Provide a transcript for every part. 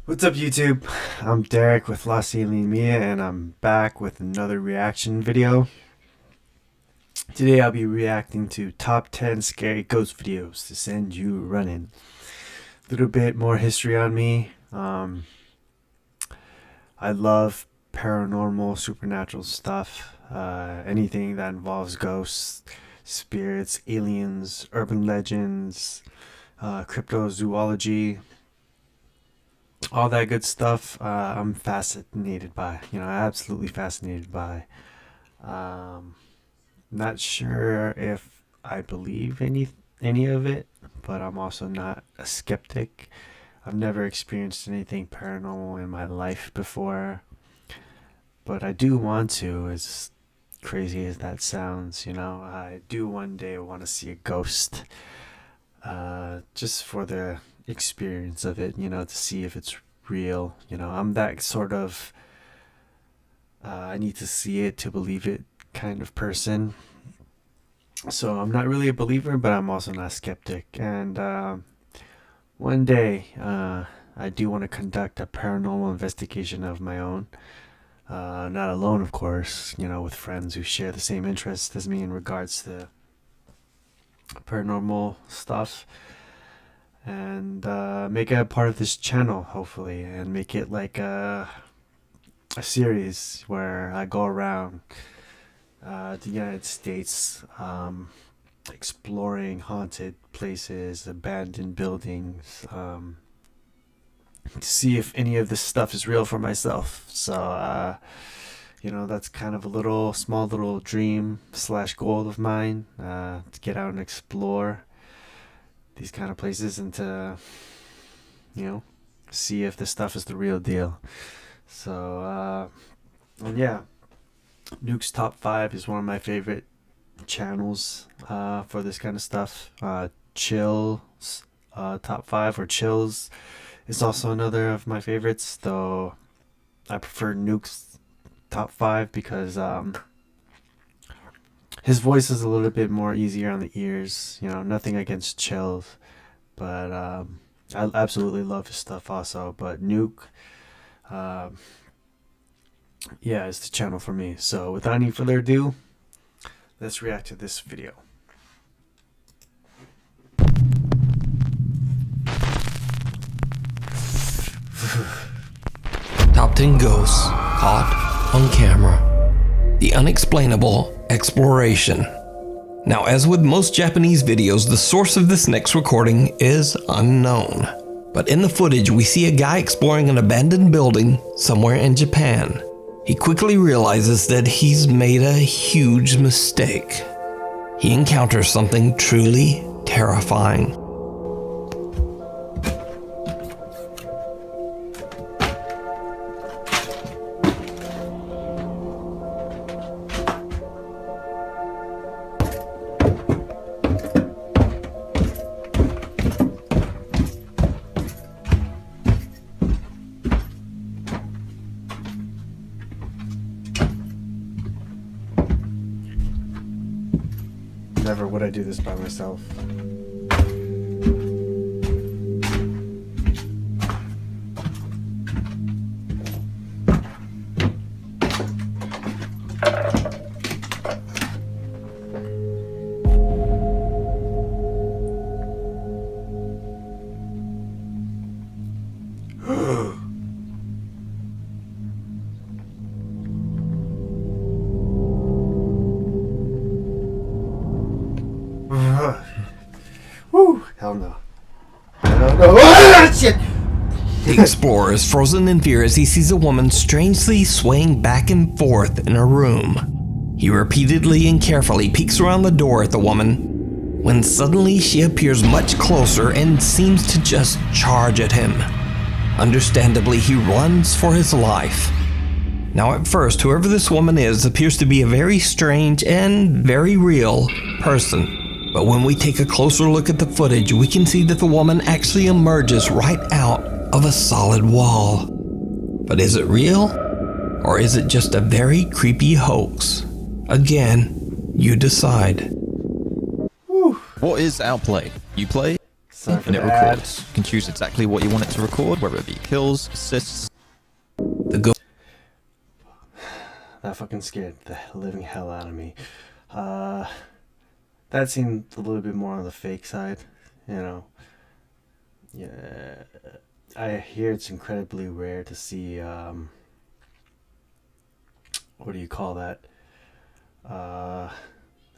What's up YouTube? I'm Derek with Lost Alien Mia and I'm back with another reaction video. Today I'll be reacting to top 10 scary ghost videos to send you running. A little bit more history on me. I love paranormal, supernatural stuff. Anything that involves ghosts, spirits, aliens, urban legends, cryptozoology. All that good stuff, I'm fascinated by. Absolutely fascinated by. Not sure if I believe any of it, but I'm also not a skeptic. I've never experienced anything paranormal in my life before, but I do want to. As crazy as that sounds, I do one day want to see a ghost, just for the experience of it, to see if it's real. I'm that sort of I need to see it to believe it kind of person. So I'm not really a believer, but I'm also not a skeptic. And one day I do want to conduct a paranormal investigation of my own. Not alone, of course, with friends who share the same interests as me in regards to paranormal stuff. And make it a part of this channel, hopefully, and make it like a series where I go around the United States, exploring haunted places, abandoned buildings, to see if any of this stuff is real for myself. So that's kind of a small little dream / goal of mine, to get out and explore these kind of places and to see if this stuff is the real deal. So and yeah, Nuke's Top 5 is one of my favorite channels for this kind of stuff. Chill's Top 5 or Chills is also another of my favorites, though I prefer Nuke's Top 5 because his voice is a little bit more easier on the ears. Nothing against Chills, but I absolutely love his stuff also. But Nuke, yeah, it's the channel for me. So without any further ado, let's react to this video. Top 10 ghosts caught on camera. The unexplainable exploration. Now, as with most Japanese videos, the source of this next recording is unknown. But in the footage, we see a guy exploring an abandoned building somewhere in Japan. He quickly realizes that he's made a huge mistake. He encounters something truly terrifying. Never would I do this by myself. Woo! Hell no. Hell no. Ah, shit! The explorer is frozen in fear as he sees a woman strangely swaying back and forth in a room. He repeatedly and carefully peeks around the door at the woman, when suddenly she appears much closer and seems to just charge at him. Understandably, he runs for his life. Now at first, whoever this woman is appears to be a very strange and very real person. But when we take a closer look at the footage, we can see that the woman actually emerges right out of a solid wall. But is it real? Or is it just a very creepy hoax? Again, you decide. What is Outplay? You play? Sorry for and it the records. ad. You can choose exactly what you want it to record, whether it be kills, assists. The ghost That fucking scared the living hell out of me. That seemed a little bit more on the fake side, you know. Yeah, I hear it's incredibly rare to see, what do you call that?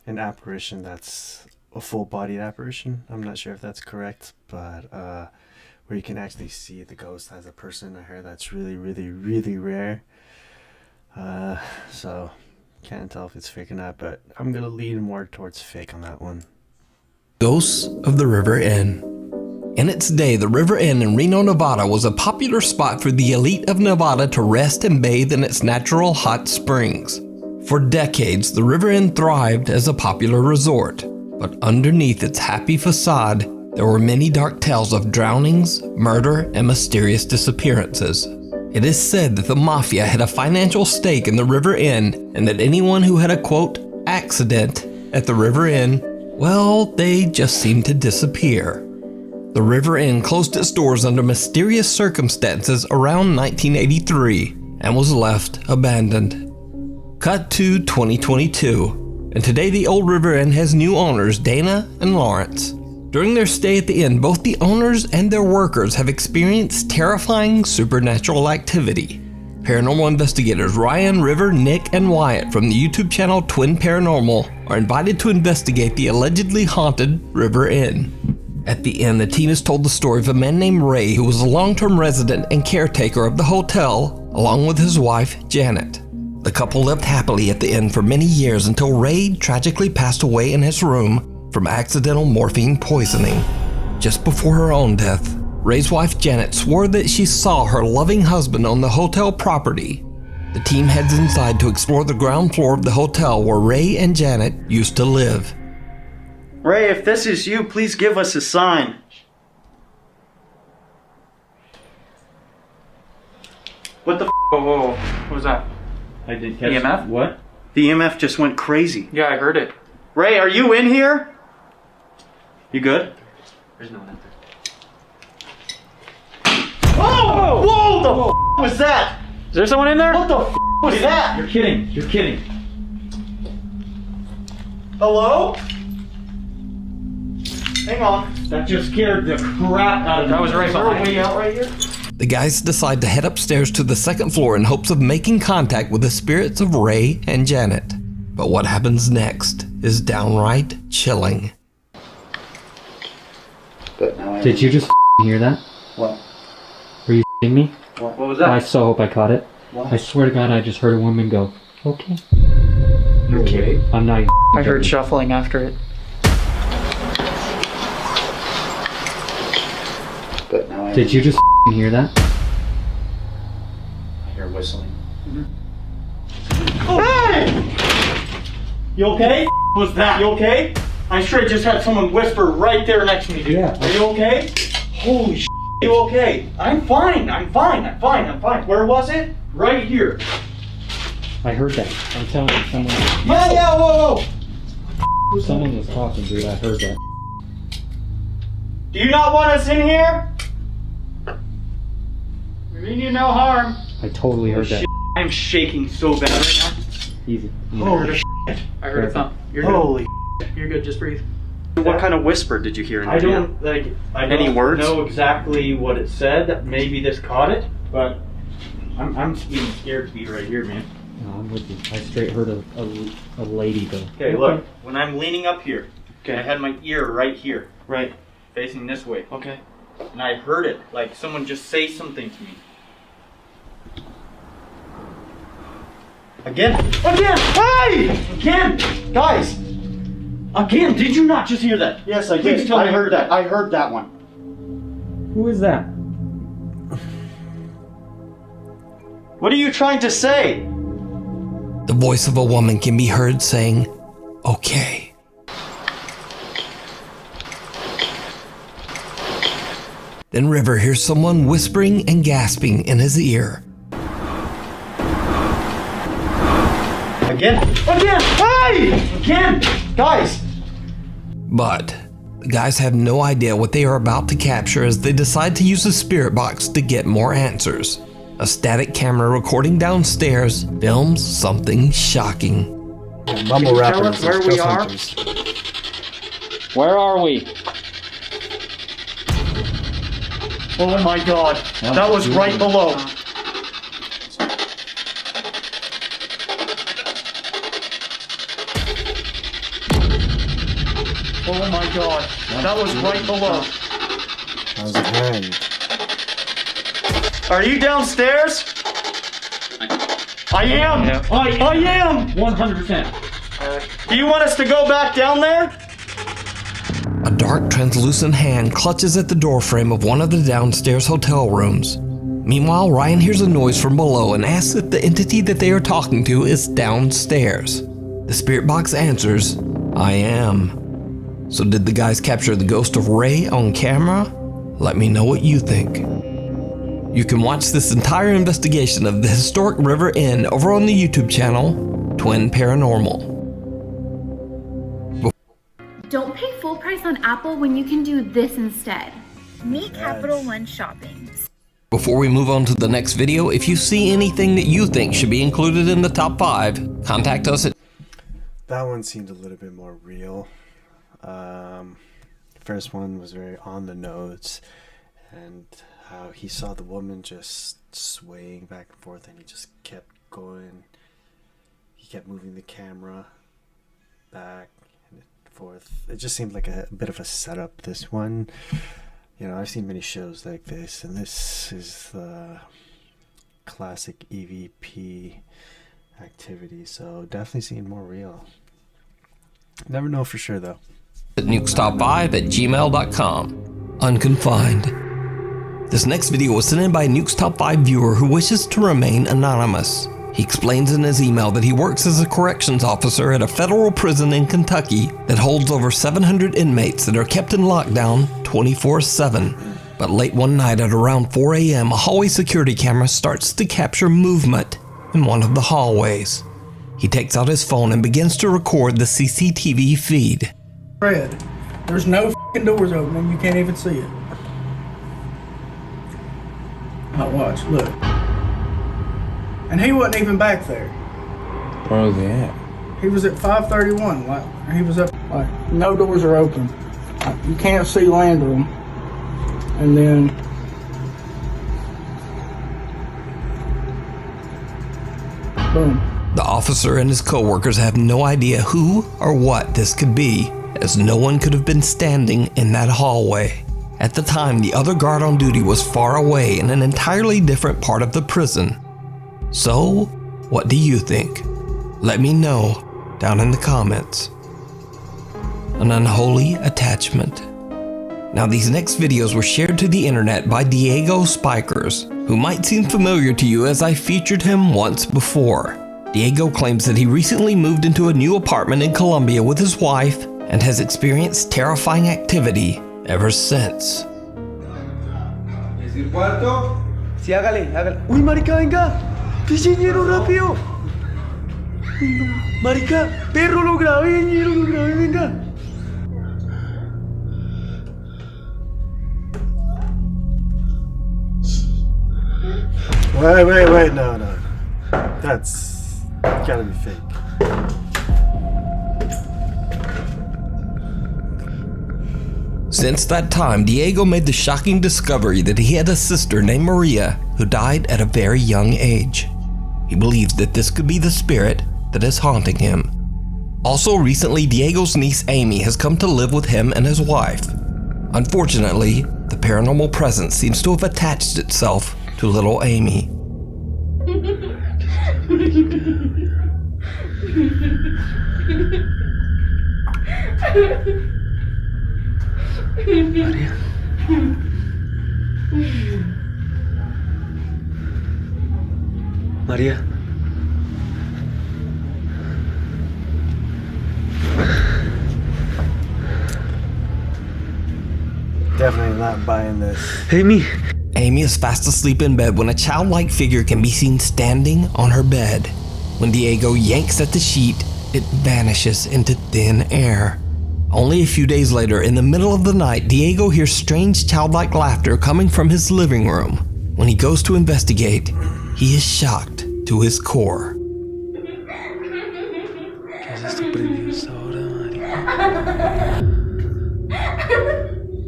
An apparition that's a full-bodied apparition. I'm not sure if that's correct, but where you can actually see the ghost as a person. I heard that's really, really, really rare. So can't tell if it's fake or not, but I'm gonna lean more towards fake on that one. Ghosts of the River Inn. In its day, the River Inn in Reno, Nevada was a popular spot for the elite of Nevada to rest and bathe in its natural hot springs. For decades, the River Inn thrived as a popular resort, but underneath its happy facade, there were many dark tales of drownings, murder, and mysterious disappearances. It is said that the mafia had a financial stake in the River Inn, and that anyone who had a quote, accident at the River Inn, well, they just seemed to disappear. The River Inn closed its doors under mysterious circumstances around 1983 and was left abandoned. Cut to 2022, and today the old River Inn has new owners, Dana and Lawrence. During their stay at the inn, both the owners and their workers have experienced terrifying supernatural activity. Paranormal investigators Ryan, River, Nick, and Wyatt from the YouTube channel Twin Paranormal are invited to investigate the allegedly haunted River Inn. At the inn, the team is told the story of a man named Ray who was a long-term resident and caretaker of the hotel, along with his wife, Janet. The couple lived happily at the inn for many years until Ray tragically passed away in his room from accidental morphine poisoning. Just before her own death, Ray's wife Janet swore that she saw her loving husband on the hotel property. The team heads inside to explore the ground floor of the hotel where Ray and Janet used to live. Ray, if this is you, please give us a sign. What the Whoa. What was that? I didn't catch EMF? What? The EMF just went crazy. Yeah, I heard it. Ray, are you in here? You good? There's no one out there. Oh! Whoa! The was that? Is there someone in there? What the was that? You're kidding. You're kidding. Hello? Hang on. That just scared the crap out of me. That was right Is there a behind way me. out right here? The guys decide to head upstairs to the second floor in hopes of making contact with the spirits of Ray and Janet. But what happens next is downright chilling. Did you just hear that? What? Were you me? What was I that? so hope I caught it. What? I swear to God, I just heard a woman go, okay. You're kidding. I'm not I heard shuffling after it. Did you just hear that? I hear whistling. Hey! You okay? Was that? You okay? I straight just had someone whisper right there next to me, dude. Yeah. Are you okay? Holy shit. You okay? I'm fine. Where was it? Right here. I heard that. I'm telling you, Yeah, whoa. someone was talking, dude. I heard that. Do you not want us in here? We mean you no harm. I totally heard that. I'm shaking so bad right Easy. now. Holy shit. I heard a thump. You're good. Holy. You're good. Just breathe. What kind of whisper did you hear? I don't Any words? know exactly what it said. Maybe this caught it, but I'm being scared to be right here, man. No, I'm with you. I straight heard a lady go. Okay, look. When I'm leaning up here, Okay. I had my ear right here, Right. facing this way, Okay. and I heard it, like someone just say something to me. Again. Hey! Again! Guys! Again, did you not just hear that? Yes, I Please did. tell me. I heard that. I heard that one. Who is that? What are you trying to say? The voice of a woman can be heard saying, okay. Then River hears someone whispering and gasping in his ear. Again! Hey! Again! Guys! But The guys have no idea what they are about to capture as they decide to use the spirit box to get more answers. A static camera recording downstairs films something shocking. Mumble Tell rappers us where and we ghost are. hunters. Where are we? Oh my god. That was right below. Oh my god. That was right below. That was a hand. Are you downstairs? I am. Yeah. I am. 100%. Do you want us to go back down there? A dark, translucent hand clutches at the doorframe of one of the downstairs hotel rooms. Meanwhile, Ryan hears a noise from below and asks if the entity that they are talking to is downstairs. The spirit box answers, "I am." So did the guys capture the ghost of Ray on camera? Let me know what you think. You can watch this entire investigation of the historic River Inn over on the YouTube channel, Twin Paranormal. Don't pay full price on Apple when you can do this instead. Meet Capital One Shopping. Before we move on to the next video, if you see anything that you think should be included in the top 5, contact us at... That one seemed a little bit more real. First one was very on the nose, and how he saw the woman just swaying back and forth, and he just kept going. He kept moving the camera back and forth. It just seemed like a bit of a setup. This one, you know, I've seen many shows like this, and this is the classic EVP activity, so definitely seemed more real. Never know for sure though. nukestop5@gmail.com. Unconfined. This next video was sent in by a Nuke's Top 5 viewer who wishes to remain anonymous. He explains in his email that he works as a corrections officer at a federal prison in Kentucky that holds over 700 inmates that are kept in lockdown 24/7. But late one night at around 4 a.m., a hallway security camera starts to capture movement in one of the hallways. He takes out his phone and begins to record the CCTV feed. Red. There's no f***ing doors open and you can't even see it. Now watch, look. And he wasn't even back there. Where was he at? He was at 531. Like he was up. Like no doors are open. Like, you can't see land room. And then boom. The officer and his co-workers have no idea who or what this could be, as no one could have been standing in that hallway. At the time, the other guard on duty was far away in an entirely different part of the prison. So, what do you think? Let me know down in the comments. An unholy attachment. Now, these next videos were shared to the internet by Diego Spikers, who might seem familiar to you as I featured him once before. Diego claims that he recently moved into a new apartment in Colombia with his wife and has experienced terrifying activity ever since. ¿Es el cuarto? Sí, hágale, hágale. ¡Uy, marica, venga! ¡Pille ñero rápido! Uy, no. Marica, perro, lo grabé, ñero, lo grabé, venga. Wait, no. That's gotta be fake. Since that time, Diego made the shocking discovery that he had a sister named Maria who died at a very young age. He believes that this could be the spirit that is haunting him. Also recently, Diego's niece Amy has come to live with him and his wife. Unfortunately, the paranormal presence seems to have attached itself to little Amy. María. Definitely not buying this. Amy. Amy is fast asleep in bed when a childlike figure can be seen standing on her bed. When Diego yanks at the sheet, it vanishes into thin air. Only a few days later, in the middle of the night, Diego hears strange childlike laughter coming from his living room. When he goes to investigate, he is shocked to his core.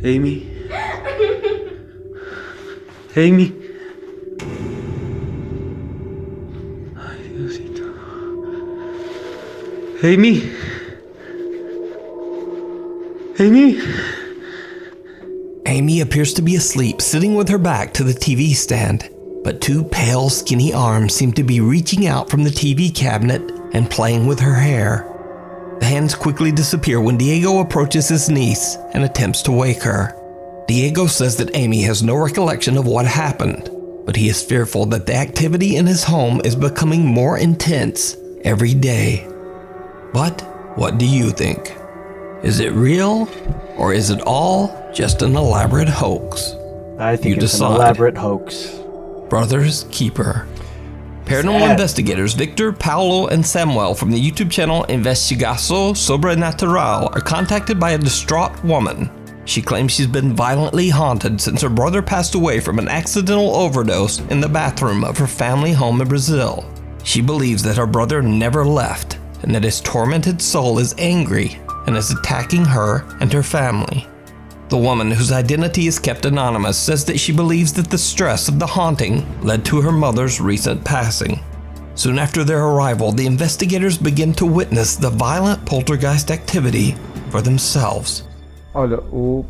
Amy. Amy. Ay, Diosito. Amy. Amy. Amy appears to be asleep, sitting with her back to the TV stand, but two pale, skinny arms seem to be reaching out from the TV cabinet and playing with her hair. The hands quickly disappear when Diego approaches his niece and attempts to wake her. Diego says that Amy has no recollection of what happened, but he is fearful that the activity in his home is becoming more intense every day. But what do you think? Is it real, or is it all just an elaborate hoax? I think You it's decide. an elaborate hoax. Brother's Keeper. Paranormal Sad. investigators Victor, Paulo, and Samuel from the YouTube channel Investigação Sobrenatural are contacted by a distraught woman. She claims she's been violently haunted since her brother passed away from an accidental overdose in the bathroom of her family home in Brazil. She believes that her brother never left and that his tormented soul is angry and is attacking her and her family. The woman, whose identity is kept anonymous, says that she believes that the stress of the haunting led to her mother's recent passing. Soon after their arrival, the investigators begin to witness the violent poltergeist activity for themselves. Olha,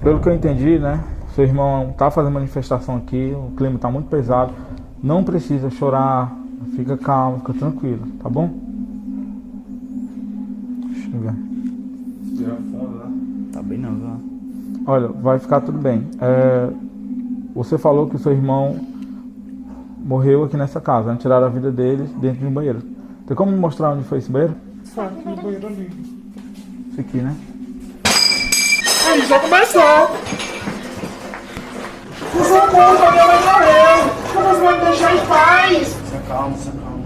pelo que eu entendi, né? Seu irmão tá fazendo manifestação aqui, o clima tá muito pesado. Não precisa chorar, fica calmo, fica tranquilo, tá bom? Deixa eu ver. Respira fundo, né? Tá bem não, viu? Olha, vai ficar tudo bem. Você falou que o seu irmão morreu aqui nessa casa, né? Tiraram a vida dele dentro de um banheiro. Tem como me mostrar onde foi esse banheiro? Sai no banheiro ali. Esse aqui, né? Aí já começou! Por sua culpa, minha mãe morreu! Como você vai me deixar em paz? Se acalma, se acalma.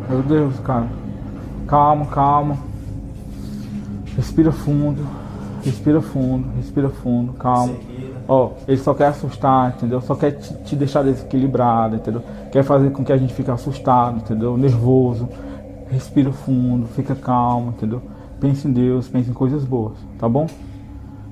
Meu Deus, cara. Calma, calma. Respira fundo. Respira fundo, respira fundo, calma. Ó, ele só quer assustar, entendeu? Só quer te deixar desequilibrado, entendeu? Quer fazer com que a gente fique assustado, entendeu? Nervoso. Respira fundo, fica calmo, entendeu? Pense em Deus, pense em coisas boas, tá bom?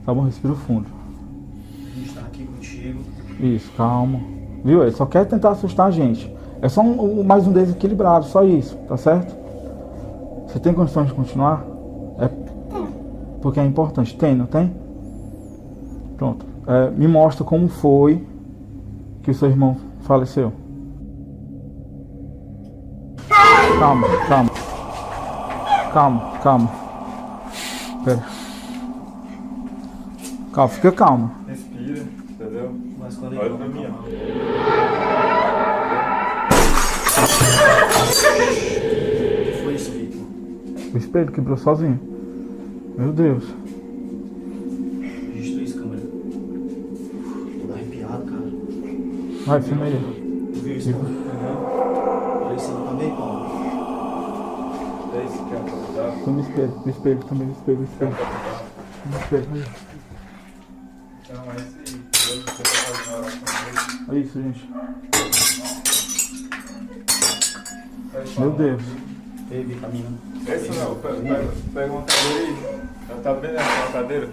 Tá bom? Respira fundo. A gente tá aqui contigo. Isso, calma. Viu? Ele só quer tentar assustar a gente. É só mais um desequilibrado, só isso, tá certo? Você tem condições de continuar? Porque é importante. Tem, não tem? Pronto. Me mostra como foi que o seu irmão faleceu. Calma, calma. Calma, calma. Pera. Calma, fica calma. Respira, entendeu? Olha pra mim, ó. O que foi isso, Victor? O espelho quebrou sozinho. Meu Deus. Registrou isso, câmera. Tô arrepiado, cara. Vai, filma aí. Tu viu isso, Paulo? Olha isso aí também, Paulo. É isso que é pra Filma o espelho, o espelho também, o espelho, o espelho. O espelho, aí. Então, é isso aí. Deus, você tá fazendo oração mesmo. Olha isso, gente. Meu Deus. Ei, caminho. Esse não, pega uma cadeira aí. Ela tá bem nessa cadeira.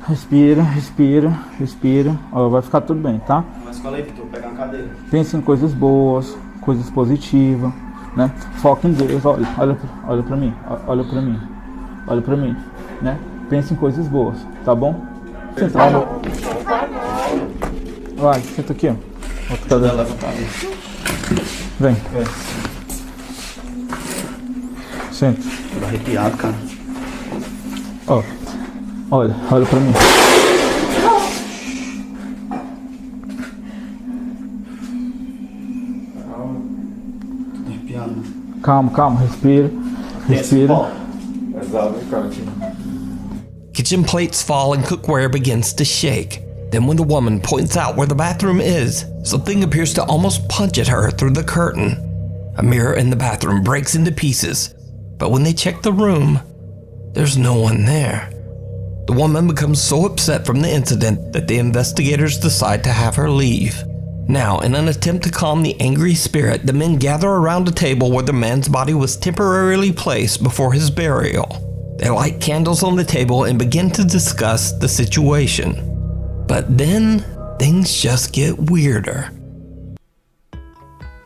Respira, respira, respira. Ó, vai ficar tudo bem, tá? Mas fala aí, Vitor, pega uma cadeira. Pense em coisas boas, coisas positivas, né? Foca em Deus. Olha pra mim, olha pra mim, olha pra mim, né? Pense em coisas boas, tá bom? Senta lá. Vai, senta aqui, ó. Outra cadeira. Vem. Senta. Tô arrepiado, cara. Ó, olha pra mim. Tô arrepiado. Calma, calma, respira, respira. Pesado, hein, cara? Kitchen plates fall and cookware begins to shake. Then when the woman points out where the bathroom is, something appears to almost punch at her through the curtain. A mirror in the bathroom breaks into pieces, but when they check the room, there's no one there. The woman becomes so upset from the incident that the investigators decide to have her leave. Now, in an attempt to calm the angry spirit, the men gather around a table where the man's body was temporarily placed before his burial. They light candles on the table and begin to discuss the situation. But then, things just get weirder.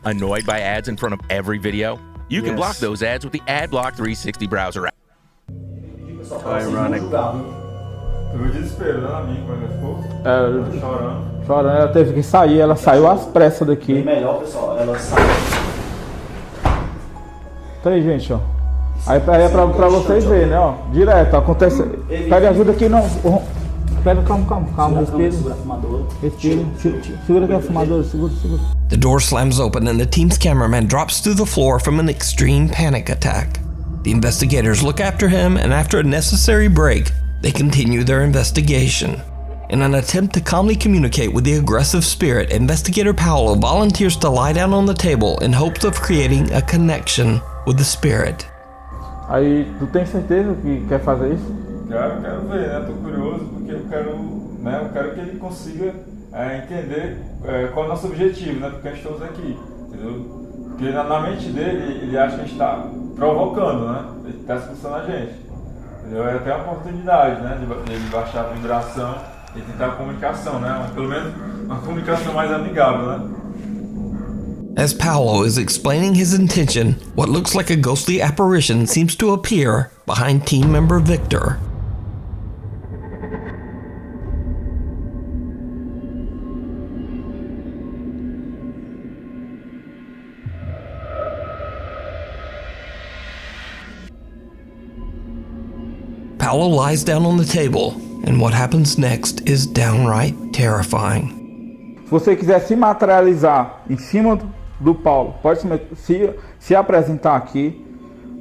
Annoyed by ads in front of every video? You can block those ads with the AdBlock 360 browser app. Ironic. Teve desespero, né, amigo, quando ele ficou? Chorando. Chorando, ela teve que sair, ela saiu às pressas daqui. Bem melhor, pessoal, ela sai. Tá aí, gente, ó. Aí é pra vocês verem, né, ó. Direto, acontece. Pede ajuda aqui, não. Pera, calma, respira. Respira. Segura aqui a fumadora, segura. The door slams open and the team's cameraman drops to the floor from an extreme panic attack. The investigators look after him, and after a necessary break, they continue their investigation. In an attempt to calmly communicate with the aggressive spirit, Investigator Paolo volunteers to lie down on the table in hopes of creating a connection with the spirit. Aí, tu tem certeza que quer fazer isso? Quero ver, né? Tô curioso porque eu quero que ele consiga entender qual é o nosso objetivo, né? Porque a gente estamos aqui, entendeu? Porque na mente dele, ele acha que a gente está provocando, né? Ele está expulsando a gente. Entendeu? É até uma oportunidade, né? De ele baixar a vibração e tentar a comunicação, né? Pelo menos uma comunicação mais amigável, né? As Paolo is explaining his intention, what looks like a ghostly apparition seems to appear behind team member Victor. Paolo lies down on the table, and what happens next is downright terrifying. Se você quiser se materializar em cima do Paulo, pode se apresentar aqui,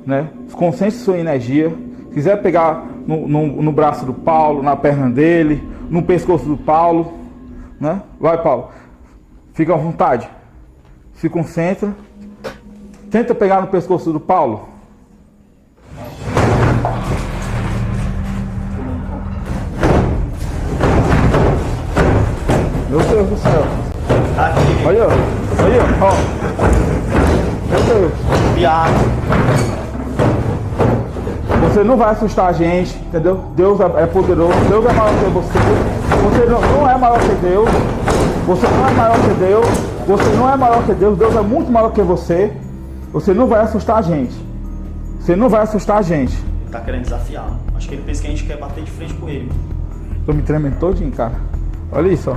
né? Concentre sua energia. Se quiser pegar no braço do Paulo, na perna dele, no pescoço do Paulo, né? Vai, Paulo. Fica à vontade. Se concentra. Tenta pegar no pescoço do Paulo. Meu Deus do céu. Olha, ó. Meu Deus. Viado. Você não vai assustar a gente, entendeu? Deus é poderoso, Deus é maior que você. Você não é maior que Deus. Você não é maior que Deus. Você não é maior que Deus. Deus é muito maior que você. Você não vai assustar a gente. Você não vai assustar a gente. Tá querendo desafiar. Acho que ele pensa que a gente quer bater de frente com ele. Tô me tremendo todinho, cara. Olha isso, ó.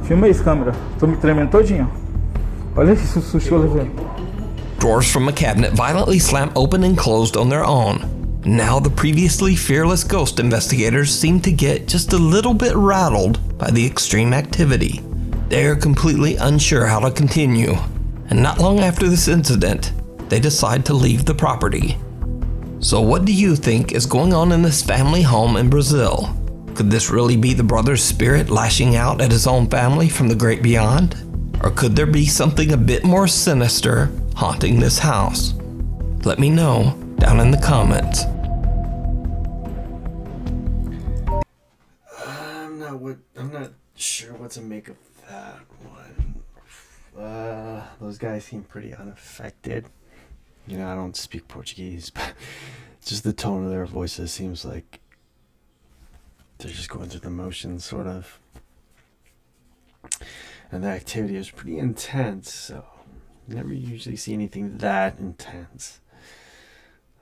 Filma isso, câmera. Tô me tremendo todinho. Olha esse susto que eu levei. Drawers from a cabinet violently slam open and closed on their own. Now the previously fearless ghost investigators seem to get just a little bit rattled by the extreme activity. They are completely unsure how to continue, and not long after this incident, they decide to leave the property. So what do you think is going on in this family home in Brazil? Could this really be the brother's spirit lashing out at his own family from the great beyond? Or could there be something a bit more sinister haunting this house? Let me know down in the comments. I'm not sure what to make of that one. Those guys seem pretty unaffected. You know, I don't speak Portuguese, but just the tone of their voices seems like they're just going through the motions, sort of. And the activity is pretty intense, so never usually see anything that intense.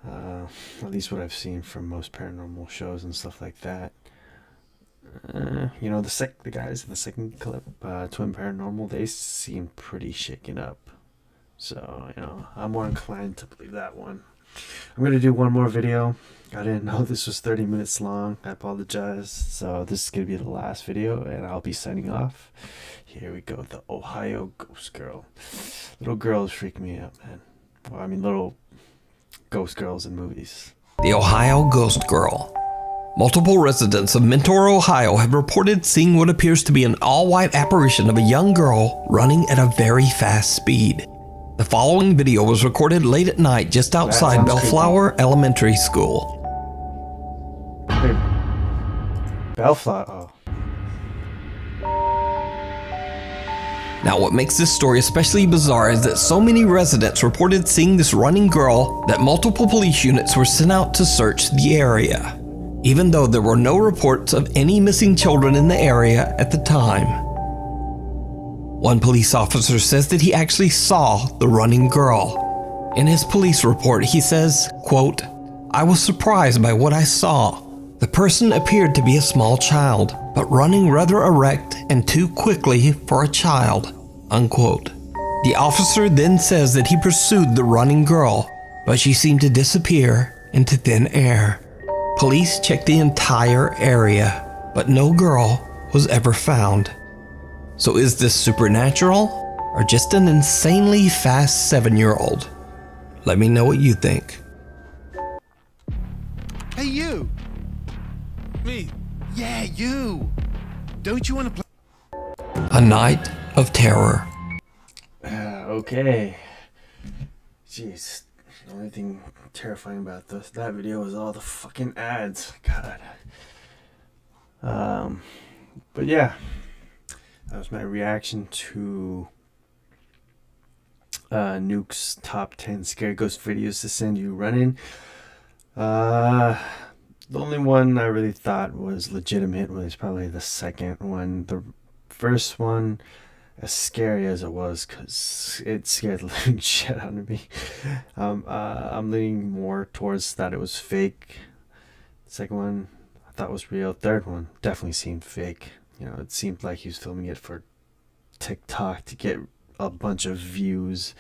At least what I've seen from most paranormal shows and stuff like that. You know, the guys in the second clip, Twin Paranormal, they seem pretty shaken up. So, you know, I'm more inclined to believe that one. I'm going to do one more video. I didn't know this was 30 minutes long. I apologize. So this is going to be the last video, and I'll be signing off. Here we go. The Ohio Ghost Girl. Little girls freak me out, man. Well, I mean, little ghost girls in movies. The Ohio Ghost Girl. Multiple residents of Mentor, Ohio have reported seeing what appears to be an all-white apparition of a young girl running at a very fast speed. The following video was recorded late at night just outside Bellflower Elementary School. Bellflower. Oh. Now, what makes this story especially bizarre is that so many residents reported seeing this running girl that multiple police units were sent out to search the area, even though there were no reports of any missing children in the area at the time. One police officer says that he actually saw the running girl. In his police report, he says, quote, "I was surprised by what I saw. The person appeared to be a small child, but running rather erect and too quickly for a child," unquote. The officer then says that he pursued the running girl, but she seemed to disappear into thin air. Police checked the entire area, but no girl was ever found. So is this supernatural or just an insanely fast 7-year-old? Let me know what you think. Hey, you! Me? Yeah, you! Don't you want to play? A night of terror. Okay. Jeez. The only thing terrifying about that video was all the fucking ads. God. But yeah. That was my reaction to Nuke's top 10 scary ghost videos to send you running. The only one I really thought was legitimate was probably the second one. The first one, as scary as it was, because it scared the living shit out of me. I'm leaning more towards that it was fake. The second one I thought was real. Third one definitely seemed fake. You know, it seemed like he was filming it for TikTok to get a bunch of views.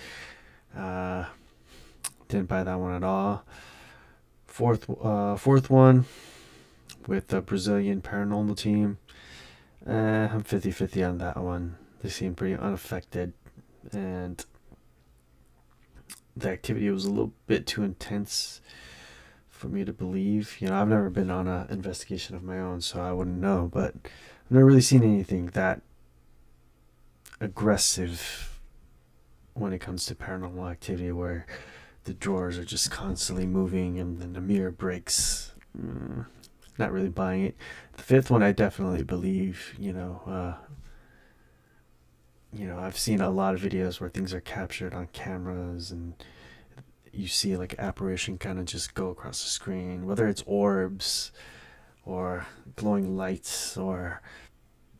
Didn't buy that one at all. Fourth one with the Brazilian paranormal team. I'm 50-50 on that one. They seem pretty unaffected, and the activity was a little bit too intense for me to believe. You know, I've never been on an investigation of my own, so I wouldn't know, but I've never really seen anything that aggressive when it comes to paranormal activity where the drawers are just constantly moving and then the mirror breaks. Not really buying it. The fifth one I definitely believe. You know, I've seen a lot of videos where things are captured on cameras and you see like apparition kind of just go across the screen, whether it's orbs or glowing lights or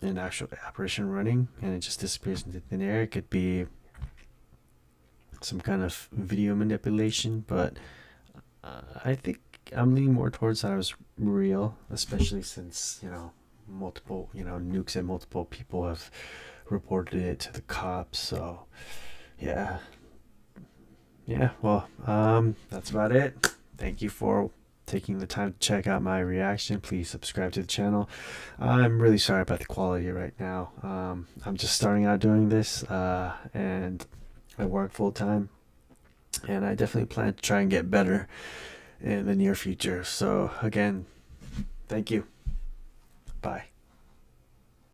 an actual apparition running and it just disappears into thin air. It could be some kind of video manipulation, but I think I'm leaning more towards that it was real, especially since, multiple, Nukes and multiple people have reported it to the cops. So yeah, well, that's about it. Thank you for taking the time to check out my reaction. Please subscribe to the channel. I'm really sorry about the quality right now. I'm just starting out doing this, and I work full-time, and I definitely plan to try and get better in the near future. So again, thank you. Bye.